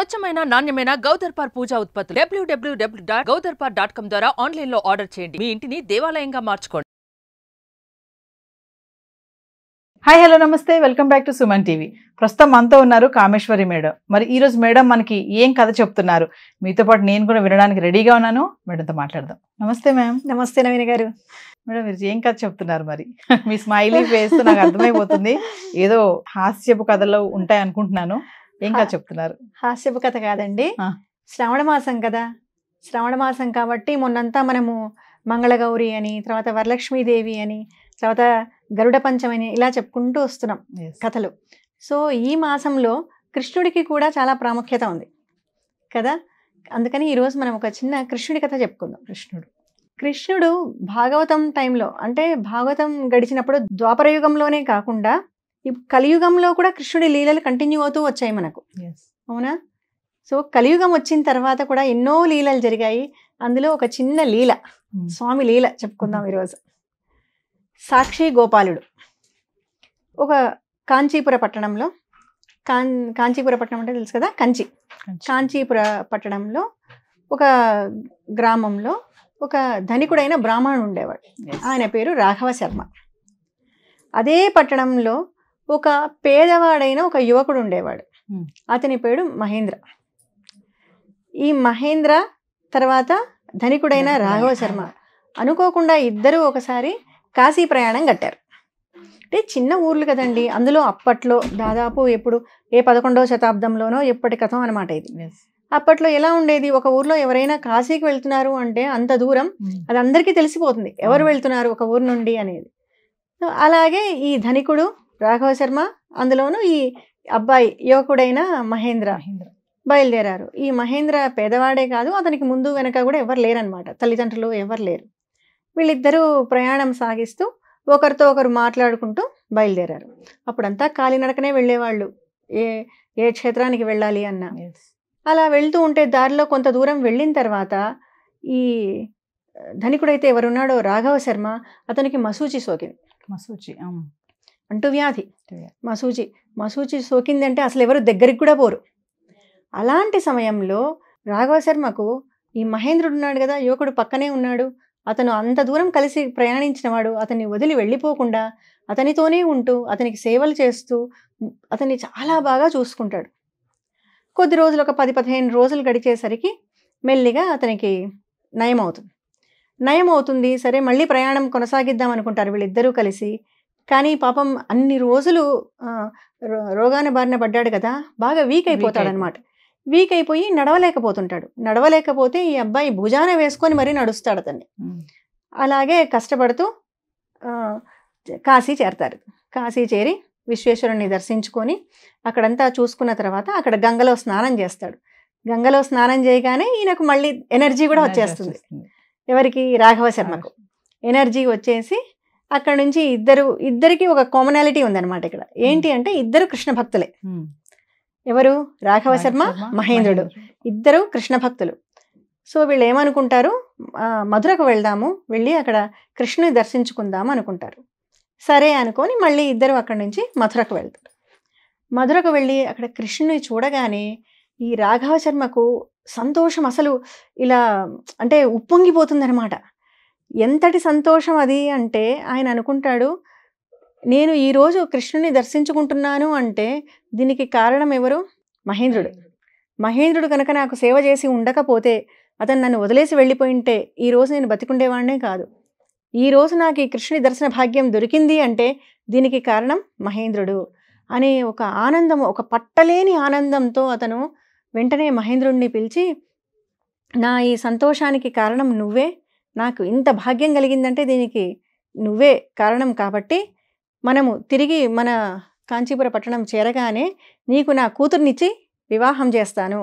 స్వచ్ఛమైన నాణ్యమైన గౌదర్పార్ పూజా ఉత్పత్తులు www.gaudarpar.com ద్వారా ఆన్లైన్ లో ఆర్డర్ చేయండి. మీ ఇంటిని దేవాలయంగా మార్చుకోండి. హాయ్ హలో నమస్తే, welcome back to Suman TV. ప్రస్తుతం మనతో ఉన్నారు కామేశ్వరి మేడం. మరి ఈ రోజు మేడం మనకి ఏం కథ చెప్తున్నారు, మీతో పాటు నేను కూడా వినడానికి రెడీగా ఉన్నాను. మేడంతో మాట్లాడదాం. నమస్తే మ్యామ్. నమస్తే నవీన గారు. మేడం మీరు ఏం కథ చెప్తున్నారు? మరి మీ స్మైలీ ఫేస్ నాకు అర్థమైపోతుంది, ఏదో హాస్యపు కథలు ఉంటాయి అనుకుంటున్నాను. ఏం కథ చెప్తున్నారు? హాస్యపు కథ కాదండి, శ్రావణ మాసం కదా. శ్రావణ మాసం కాబట్టి మొన్నంతా మనము మంగళగౌరి అని, తర్వాత వరలక్ష్మీదేవి అని, తర్వాత గరుడ పంచమని ఇలా చెప్పుకుంటూ వస్తున్నాం కథలు. సో ఈ మాసంలో కృష్ణుడికి కూడా చాలా ప్రాముఖ్యత ఉంది కదా. అందుకని ఈరోజు మనం ఒక చిన్న కృష్ణుడి కథ చెప్పుకుందాం. కృష్ణుడు భాగవతం టైంలో, అంటే భాగవతం గడిచినప్పుడు ద్వాపర యుగంలోనే కాకుండా ఈ కలియుగంలో కూడా కృష్ణుడి లీలలు కంటిన్యూ అవుతూ వచ్చాయి మనకు, అవునా? సో కలియుగం వచ్చిన తర్వాత కూడా ఎన్నో లీలలు జరిగాయి. అందులో ఒక చిన్న లీల, స్వామి లీల చెప్పుకుందాం ఈరోజు. సాక్షి గోపాలుడు ఒక కాంచీపుర పట్టణంలో, కాంచీపుర పట్టణం అంటే తెలుసు కదా, కాంచీపుర పట్టణంలో ఒక గ్రామంలో ఒక ధనికుడైన బ్రాహ్మణుడు ఉండేవాడు. ఆయన పేరు రాఘవ శర్మ. అదే పట్టణంలో ఒక పేదవాడైన ఒక యువకుడు ఉండేవాడు. అతని పేరు మహేంద్ర. ఈ మహేంద్ర తర్వాత ధనికుడైన రాఘవ శర్మ అనుకోకుండా ఇద్దరు ఒకసారి కాశీ ప్రయాణం కట్టారు. అంటే చిన్న ఊర్లు కదండి, అందులో అప్పట్లో దాదాపు ఎప్పుడు 11వ శతాబ్దంలోనో ఎప్పటి కథం అనమాట ఇది. అప్పట్లో ఎలా ఉండేది, ఒక ఊర్లో ఎవరైనా కాశీకి వెళ్తున్నారు అంటే అంత దూరం అది అందరికీ తెలిసిపోతుంది ఎవరు వెళ్తున్నారు ఒక ఊరు నుండి అనేది. సో అలాగే ఈ ధనికుడు రాఘవ శర్మ, అందులోనూ ఈ అబ్బాయి యువకుడైన మహేంద్ర బయలుదేరారు. ఈ మహేంద్ర పేదవాడే కాదు, అతనికి ముందు వెనక కూడా ఎవరు లేరనమాట, తల్లిదండ్రులు ఎవరు లేరు. వీళ్ళిద్దరూ ప్రయాణం సాగిస్తూ ఒకరితో ఒకరు మాట్లాడుకుంటూ బయలుదేరారు. అప్పుడంతా కాలినడకనే వెళ్ళేవాళ్ళు, ఏ క్షేత్రానికి వెళ్ళాలి అన్నా. అలా వెళ్తూ ఉంటే దారిలో కొంత దూరం వెళ్ళిన తర్వాత ఈ ధనికుడైతే ఎవరున్నాడో రాఘవ శర్మ, అతనికి మసూచి సోకింది. అంటువ్యాధి మసూచి సోకిందంటే అసలు ఎవరు దగ్గరికి కూడా పోరు. అలాంటి సమయంలో రాఘవ శర్మకు ఈ మహేంద్రుడు ఉన్నాడు కదా, యువకుడు పక్కనే ఉన్నాడు. అతను అంత దూరం కలిసి ప్రయాణించినవాడు, అతన్ని వదిలి వెళ్ళిపోకుండా అతనితోనే ఉంటూ అతనికి సేవలు చేస్తూ అతన్ని చాలా బాగా చూసుకుంటాడు. కొద్ది రోజులు, ఒక 10-15 రోజులు గడిచేసరికి మెల్లిగా అతనికి నయం అవుతుంది. సరే మళ్ళీ ప్రయాణం కొనసాగిద్దాం అనుకుంటారు వీళ్ళిద్దరూ కలిసి. కానీ పాపం అన్ని రోజులు రోగాన బారిన పడ్డాడు కదా, బాగా వీక్ అయిపోతాడనమాట. వీక్ అయిపోయి నడవలేకపోతే ఈ అబ్బాయి భుజాన వేసుకొని మరీ నడుస్తాడు అతన్ని. అలాగే కష్టపడుతూ కాశీ చేరతారు. కాశీ చేరి విశ్వేశ్వరుణ్ణి దర్శించుకొని అక్కడంతా చూసుకున్న తర్వాత అక్కడ గంగలో స్నానం చేస్తాడు. గంగలో స్నానం చేయగానే ఈయనకు మళ్ళీ ఎనర్జీ కూడా వచ్చేస్తుంది. ఎవరికి? రాఘవ శర్మకు ఎనర్జీ వచ్చేసి అక్కడ నుంచి ఇద్దరికి ఒక కామనాలిటీ ఉందన్నమాట ఇక్కడ. ఏంటి అంటే ఇద్దరు కృష్ణ భక్తులే. ఎవరు? రాఘవ శర్మ, మహేంద్రుడు ఇద్దరు కృష్ణ భక్తులు. సో వీళ్ళు ఏమనుకుంటారు, మధురకు వెళ్దాము, వెళ్ళి అక్కడ కృష్ణుని దర్శించుకుందాము అనుకుంటారు. సరే అనుకొని మళ్ళీ ఇద్దరు అక్కడి నుంచి మధురకు వెళ్తారు. మధురకు వెళ్ళి అక్కడ కృష్ణుని చూడగానే ఈ రాఘవ శర్మకు సంతోషం అసలు ఇలా అంటే ఉప్పొంగిపోతుంది అనమాట. ఎంతటి సంతోషం అది అంటే ఆయన అనుకుంటాడు, నేను ఈరోజు కృష్ణుని దర్శించుకుంటున్నాను అంటే దీనికి కారణం ఎవరు? మహేంద్రుడు కనుక నాకు సేవ చేసి ఉండకపోతే, అతను నన్ను వదిలేసి వెళ్ళిపోయింటే ఈరోజు నేను బతికుండేవాడినే కాదు. ఈరోజు నాకు ఈ కృష్ణుని దర్శన భాగ్యం దొరికింది అంటే దీనికి కారణం మహేంద్రుడు అనే ఒక ఆనందం, ఒక పట్టలేని ఆనందంతో అతను వెంటనే మహేంద్రుడిని పిలిచి, నా ఈ సంతోషానికి కారణం నువ్వే, నాకు ఇంత భాగ్యం కలిగిందంటే దీనికి నువ్వే కారణం. కాబట్టి మనము తిరిగి మన కాంచీపుర పట్టణం చేరగానే నీకు నా కూతుర్నిచ్చి వివాహం చేస్తాను,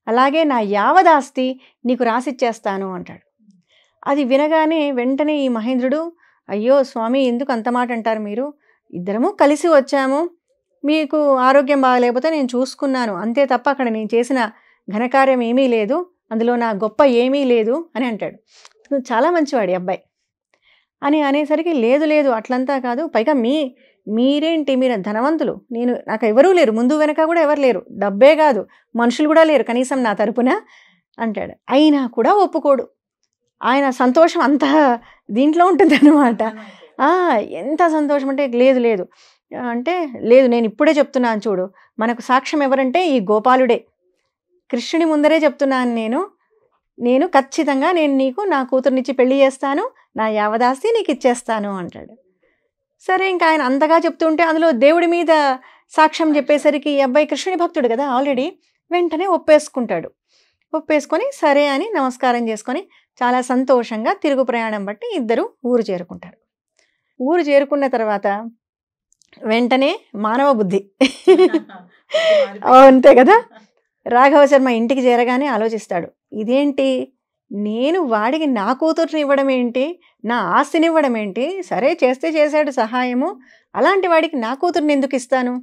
అలాగే నా యావదాస్తి నీకు రాసిచ్చేస్తాను అంటాడు. అది వినగానే వెంటనే ఈ మహేంద్రుడు, అయ్యో స్వామి ఎందుకు అంత మాట అంటారు, మీరు ఇద్దరము కలిసి వచ్చాము, మీకు ఆరోగ్యం బాగలేకపోతే నేను చూసుకున్నాను అంతే తప్ప అక్కడ నేను చేసిన ఘనకార్యం ఏమీ లేదు, అందులో నా గొప్ప ఏమీ లేదు అని అంటాడు. చాలా మంచివాడి అబ్బాయి అని అనేసరికి, లేదు అట్లంతా కాదు, పైగా మీరేంటి, మీరు ధనవంతులు, నాకు ఎవరూ లేరు, ముందు వెనక కూడా ఎవరు లేరు, డబ్బే కాదు మనుషులు కూడా లేరు కనీసం నా తరపున అంటాడు. అయినా కూడా ఒప్పుకోడు. ఆయన సంతోషం అంత దీంట్లో ఉంటుంది అనమాట. ఎంత సంతోషం అంటే లేదు అంటే లేదు, నేను ఇప్పుడే చెప్తున్నాను చూడు, మనకు సాక్ష్యం ఎవరంటే ఈ గోపాలుడే, కృష్ణుని ముందరే చెప్తున్నాను నేను ఖచ్చితంగా నీకు నా కూతురునిచ్చి పెళ్లి చేస్తాను, నా యావదాస్తి నీకు ఇచ్చేస్తాను అంటాడు. సరే, ఇంకా ఆయన అంతగా చెప్తుంటే అందులో దేవుడి మీద సాక్ష్యం చెప్పేసరికి ఈ అబ్బాయి కృష్ణుని భక్తుడు కదా ఆల్రెడీ, వెంటనే ఒప్పేసుకొని సరే అని నమస్కారం చేసుకొని చాలా సంతోషంగా తిరుగు ప్రయాణం బట్టి ఇద్దరు ఊరు చేరుకుంటారు. ఊరు చేరుకున్న తర్వాత వెంటనే మానవ బుద్ధి అంతే కదా, రాఘవ శర్మ ఇంటికి చేరగానే ఆలోచిస్తాడు, ఇదేంటి, నేను వాడికి నా కూతుర్ని ఇవ్వడం ఏంటి, నా ఆస్తిని ఇవ్వడం ఏంటి, సరే చేస్తే చేశాడు సహాయము, అలాంటి వాడికి నా కూతుర్ని ఎందుకు ఇస్తాను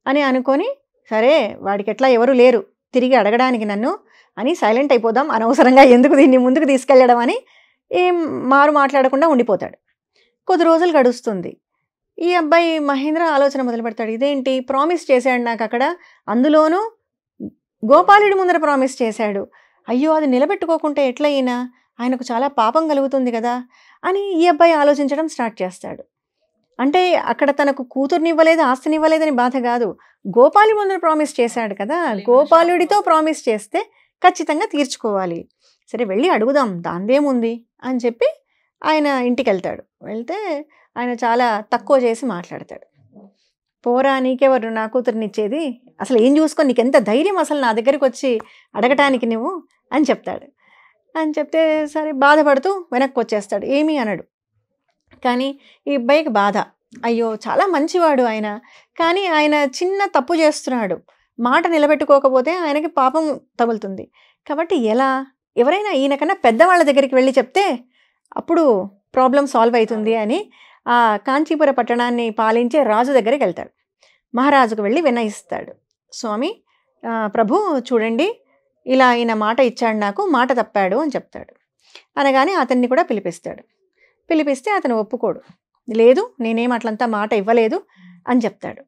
అని అనుకొని, సరే వాడికి ఎట్లా ఎవరు లేరు తిరిగి అడగడానికి నన్ను అని సైలెంట్ అయిపోదాం, అనవసరంగా ఎందుకు దీన్ని ముందుకు తీసుకెళ్ళడం అని ఏం మాట్లాడకుండా ఉండిపోతాడు. కొద్ది రోజులు గడుస్తుంది. ఈ అబ్బాయి మహేంద్ర ఆలోచన మొదలు పెడతాడు, ఇదేంటి, ప్రామిస్ చేశాడు నాకు అక్కడ, అందులోనూ గోపాలుడి ముందర ప్రామిస్ చేశాడు, అయ్యో అది నిలబెట్టుకోకుంటే ఎట్లయినా ఆయనకు చాలా పాపం కలుగుతుంది కదా అని ఈ అబ్బాయి ఆలోచించడం స్టార్ట్ చేస్తాడు. అంటే అక్కడ తనకు కూతుర్ని ఇవ్వలేదు, ఆస్తిని ఇవ్వలేదని బాధ కాదు, గోపాలి ముందర ప్రామిస్ చేశాడు కదా, గోపాలుడితో ప్రామిస్ చేస్తే ఖచ్చితంగా తీర్చుకోవాలి, సరే వెళ్ళి అడుగుదాం దాందేముంది అని చెప్పి ఆయన ఇంటికి వెళ్తే ఆయన చాలా తక్కువ చేసి మాట్లాడతాడు. పోరా, నీకెవరు నా కూతురునిచ్చేది, అసలు ఏం చూసుకొని నీకెంత ధైర్యం అసలు నా దగ్గరికి వచ్చి అడగటానికి నువ్వు అని చెప్తాడు. అని చెప్తే సరే బాధపడుతూ వెనక్కి వచ్చేస్తాడు, ఏమీ అనడు. కానీ ఈ అబ్బాయికి బాధ, అయ్యో చాలా మంచివాడు ఆయన, కానీ ఆయన చిన్న తప్పు చేస్తున్నాడు, మాట నిలబెట్టుకోకపోతే ఆయనకి పాపం తగులుతుంది, కాబట్టి ఎవరైనా ఈయనకన్నా పెద్దవాళ్ళ దగ్గరికి వెళ్ళి చెప్తే అప్పుడు ప్రాబ్లం సాల్వ్ అవుతుంది అని ఆ కాంచీపుర పట్టణాన్ని పాలించే రాజు దగ్గరికి వెళ్తాడు. మహారాజుకు వెళ్ళి విన్నయిస్తాడు, స్వామి ప్రభు చూడండి, ఇలా ఈయన మాట ఇచ్చాడు, నాకు మాట తప్పాడు అని చెప్తాడు. అనగానే అతన్ని కూడా పిలిపిస్తే అతను ఒప్పుకోడు, లేదు నేనేం అట్లంతా మాట ఇవ్వలేదు అని చెప్తాడు.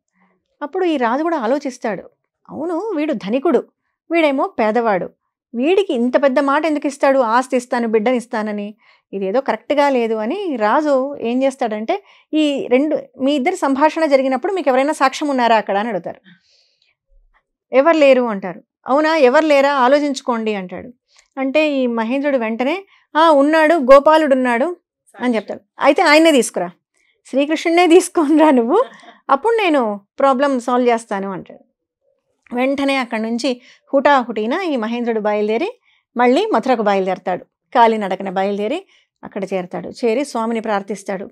అప్పుడు ఈ రాజు కూడా ఆలోచిస్తాడు, అవును వీడు ధనికుడు, వీడేమో పేదవాడు, వీడికి ఇంత పెద్ద మాట ఎందుకు ఇస్తాడు, ఆస్తి ఇస్తాను బిడ్డని ఇస్తానని, ఇదేదో కరెక్ట్గా లేదు అని రాజు ఏం చేస్తాడంటే, మీ ఇద్దరి సంభాషణ జరిగినప్పుడు మీకు ఎవరైనా సాక్ష్యం ఉన్నారా అక్కడ అని అడుగుతారు. ఎవరు లేరు అంటారు. అవునా, ఎవరు లేరా ఆలోచించుకోండి అంటాడు. అంటే ఈ మహేంద్రుడు వెంటనే ఉన్నాడు, గోపాలుడు ఉన్నాడు అని చెప్తాడు. అయితే ఆయన్నే తీసుకురా, శ్రీకృష్ణుడినే తీసుకొనిరా నువ్వు, అప్పుడు నేను ప్రాబ్లం సాల్వ్ చేస్తాను అంటాడు. వెంటనే అక్కడి నుంచి హుటాహుటిన ఈ మహేంద్రుడు బయలుదేరి మళ్ళీ మథురకు బయలుదేరతాడు. కాలినడకన బయలుదేరి అక్కడ చేరతాడు. చేరి స్వామిని ప్రార్థిస్తాడు,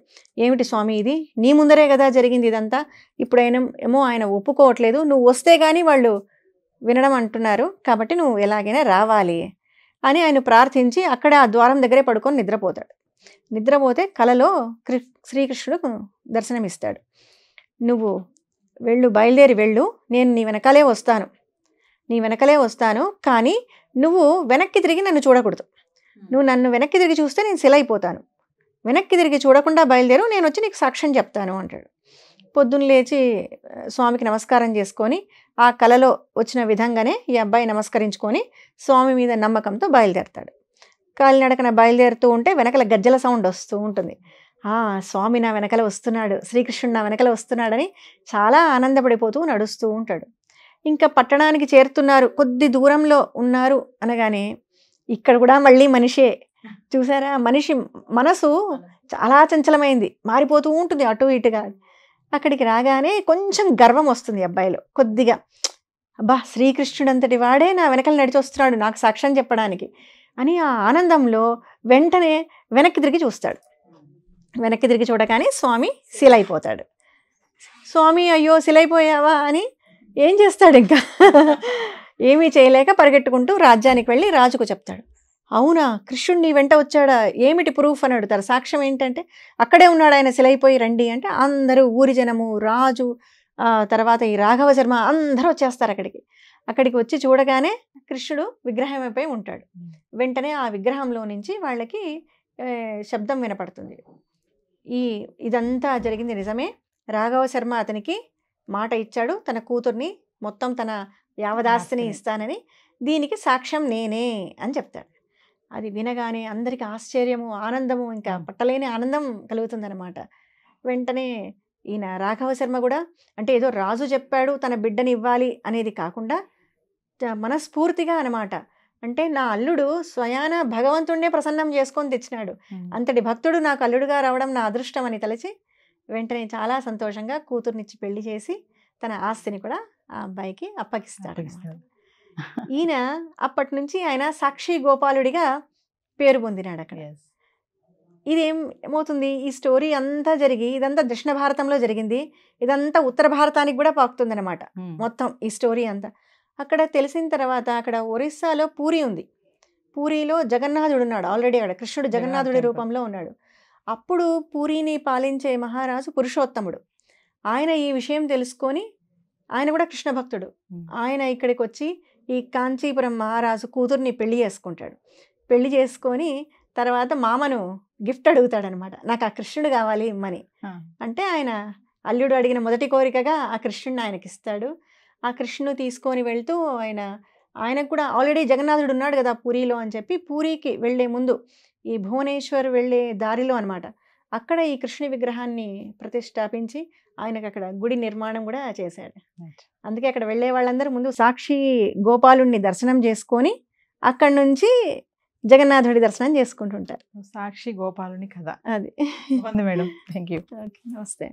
ఏమిటి స్వామి ఇది, నీ ముందరే కదా జరిగింది ఇదంతా, ఇప్పుడైనా ఏమో ఆయన ఒప్పుకోవట్లేదు, నువ్వు వస్తే కానీ వాళ్ళు వినడం అంటున్నారు, కాబట్టి నువ్వు ఎలాగైనా రావాలి అని ఆయన ప్రార్థించి అక్కడ ఆ ద్వారం దగ్గరే పడుకొని నిద్రపోతే కలలో శ్రీకృష్ణుడు దర్శనమిస్తాడు. నువ్వు బయలుదేరి వెళ్ళు, నేను నీ వెనకాలే వస్తాను, కానీ నువ్వు వెనక్కి తిరిగి నన్ను చూడకూడదు, నువ్వు నన్ను వెనక్కి తిరిగి చూస్తే నేను శిలైపోతాను, వెనక్కి తిరిగి చూడకుండా బయలుదేరు, నేను వచ్చి నీకు సాక్ష్యం చెప్తాను అంటాడు. పొద్దున్న లేచి స్వామికి నమస్కారం చేసుకొని ఆ కలలో వచ్చిన విధంగానే ఈ అబ్బాయి నమస్కరించుకొని స్వామి మీద నమ్మకంతో బయలుదేరతాడు. కాలినడకన బయలుదేరుతూ ఉంటే వెనకల గజ్జల సౌండ్ వస్తూ ఉంటుంది. స్వామి నా వెనకల వస్తున్నాడు, శ్రీకృష్ణుడు నా వెనకల వస్తున్నాడని చాలా ఆనందపడిపోతూ నడుస్తూ ఉంటాడు. ఇంకా పట్టణానికి చేరుతున్నారు, కొద్ది దూరంలో ఉన్నారు అనగానే ఇక్కడ కూడా మళ్ళీ మనిషే, చూసారా, మనిషి మనసు చాలా చంచలమైంది, మారిపోతూ ఉంటుంది అటు ఇటుగా. అక్కడికి రాగానే కొంచెం గర్వం వస్తుంది అబ్బాయిలో కొద్దిగా, అబ్బా శ్రీకృష్ణుడు అంతటి వాడే నా వెనకలు నడిచి వస్తున్నాడు నాకు సాక్ష్యం చెప్పడానికి అని ఆ ఆనందంలో వెంటనే వెనక్కి తిరిగి చూస్తాడు. వెనక్కి తిరిగి చూడగానే స్వామి శిలైపోతాడు. స్వామి అయ్యో శిలైపోయావా అని ఏం చేస్తాడు, ఇంకా ఏమీ చేయలేక పరిగెట్టుకుంటూ రాజ్యానికి వెళ్ళి రాజుకు చెప్తాడు. అవునా, కృష్ణుడు నీ వెంట వచ్చాడా, ఏమిటి ప్రూఫ్ అని అడుగుతారు. సాక్ష్యం ఏంటంటే అక్కడే ఉన్నాడు ఆయన, శిలైపోయి రండి అంటే అందరూ ఊరి జనము, రాజు, తర్వాత ఈ రాఘవ శర్మ అందరూ వచ్చేస్తారు అక్కడికి వచ్చి చూడగానే కృష్ణుడు విగ్రహం అయిపోయి ఉంటాడు. వెంటనే ఆ విగ్రహంలో నుంచి వాళ్ళకి శబ్దం వినపడుతుంది, ఇదంతా జరిగింది నిజమే, రాఘవ శర్మ అతనికి మాట ఇచ్చాడు, తన కూతుర్ని మొత్తం తన యావదాస్తిని ఇస్తానని, దీనికి సాక్ష్యం నేనే అని చెప్తాడు. అది వినగానే అందరికి ఆశ్చర్యము, ఆనందము, ఇంకా పట్టలేని ఆనందం కలుగుతుందన్నమాట. వెంటనే ఈయన రాఘవ శర్మ కూడా అంటే ఏదో రాజు చెప్పాడు తన బిడ్డని ఇవ్వాలి అనేది కాకుండా మనస్ఫూర్తిగా అనమాట, అంటే నా అల్లుడు స్వయాన భగవంతుడినే ప్రసన్నం చేసుకొని తెచ్చినాడు, అంతటి భక్తుడు నాకు అల్లుడుగా రావడం నా అదృష్టం అని తలచి వెంటనే చాలా సంతోషంగా కూతుర్నిచ్చి పెళ్లి చేసి తన ఆస్తిని కూడా ఆ అబ్బాయికి అప్పగిస్తాడు. ఈయన అప్పటి నుంచి ఆయన సాక్షి గోపాలుడిగా పేరు పొందినాడు అక్కడ. ఇదేమవుతుంది, ఈ స్టోరీ అంతా జరిగి ఇదంతా దక్షిణ భారతంలో జరిగింది, ఇదంతా ఉత్తర భారతానికి కూడా పాకుతుంది అనమాట మొత్తం ఈ స్టోరీ అంతా. అక్కడ తెలిసిన తర్వాత అక్కడ ఒరిస్సాలో పూరి ఉంది, పూరిలో జగన్నాథుడు ఉన్నాడు ఆల్రెడీ, అక్కడ కృష్ణుడు జగన్నాథుడి రూపంలో ఉన్నాడు. అప్పుడు పూరిని పాలించే మహారాజు పురుషోత్తముడు, ఆయన ఈ విషయం తెలుసుకొని ఆయన కూడా కృష్ణ భక్తుడు, ఆయన ఇక్కడికి వచ్చి ఈ కాంచీపురం మహారాజు కూతుర్ని పెళ్లి చేసుకుంటాడు. పెళ్లి చేసుకొని తర్వాత మామను గిఫ్ట్ అడుగుతాడనమాట, నాకు ఆ కృష్ణుడు కావాలి ఇమ్మని. అంటే ఆయన అల్లుడు అడిగిన మొదటి కోరికగా ఆ కృష్ణుడిని ఆయనకి ఇస్తాడు. ఆ కృష్ణుడు తీసుకొని వెళ్తూ ఆయనకు కూడా ఆల్రెడీ జగన్నాథుడు ఉన్నాడు కదా పూరిలో అని చెప్పి, పూరికి వెళ్లే ముందు ఈ భువనేశ్వర్ వెళ్ళే దారిలో అనమాట, అక్కడ ఈ కృష్ణుని విగ్రహాన్ని ప్రతిష్టాపించి ఆయనకు అక్కడ గుడి నిర్మాణం కూడా చేశాడు. అందుకే అక్కడ వెళ్ళే వాళ్ళందరూ ముందు సాక్షి గోపాలుడిని దర్శనం చేసుకొని అక్కడి నుంచి జగన్నాథుడి దర్శనం చేసుకుంటుంటారు. సాక్షి గోపాలుని కథ అది. Madam, thank you. ఓకే, నమస్తే.